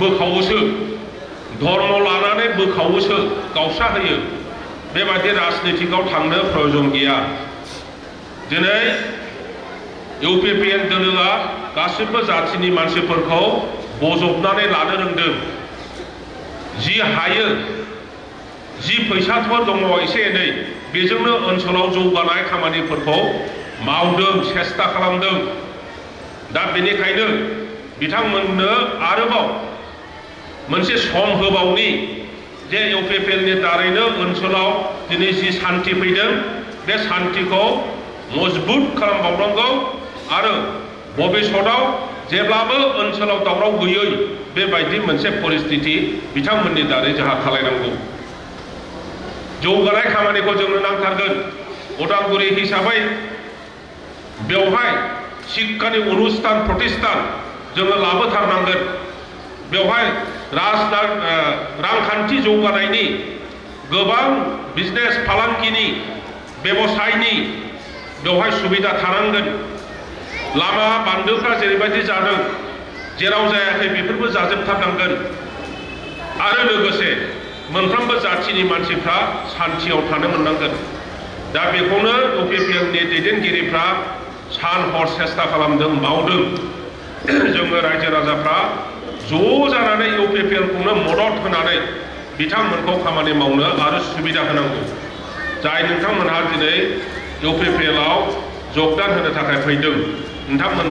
बोखावोसो धर्म लानानै बोखावोसो गावस्रा होयो बेबादि राजनितिकआव थांनो प्रयोजन गैया दिनै इउपिपिएल दोलोआ गासिबो जाथिनि मानसिफोरखौ बजबनानै लानो रोंदों जि हायो जि फैसाफोर दङ एसे एनै बेजोंनो ओनसोलाव जौगानाय खामानिफोरखौ मावदों सेस्ता खालामदों दा बेनिखायनो बिथांमोननो आरोबाव मोनसे सम होबावनि जे इउपिपिएलनि दारैनो ओनसोलाव दिनै जि शान्ति फैदों बे शान्तिखौ मजबुत खालामबावनांगौ आरो भबिष्यताव जेब्लाबो ओनसोलाव दावराव गैयै बेबायदि मोनसे परिस्थिति बिथांमोननि दारै जोंहा खालामनांगौ जौगानाय खामानिखौ जोंनो नांथारगोन उदालगुरि हिसाबै बेवहाय शिक्षानि अनुष्ठान प्रतिष्ठान जोङो लाबोथारनांगोन बेवहाय रांखान्थि जौगानायनि गोबां बिजनेस फालांगिनि व्यवसायनि बेवहाय सुबिदा थानांगोन लामा बान्दोफ्रा जेरैबायदि जादों जेराव जायाखै बेफोरबो जाजोबथारनांगोन आरो लोगोसे मोनफ्रोमबो जाथिनि मानसिफ्रा शान्तियाव थानो मोननांगोन दा बेखौनो इउपिपिएलनि दैदेनगिरिफ्रा सान हर सेस्ता खालामदों मावदों जोङो रायजो राजाफ्रा ज' जानानै इउपिपिएलखौनो मदद होनानै बिथांमोनखौ खामानि मावनो आरो सुबिदा होनांगौ जाय नोंथांमोनहा दिनै इउपिपिएलआव जगदान होनो थाखाय फैदों नोंथांमोन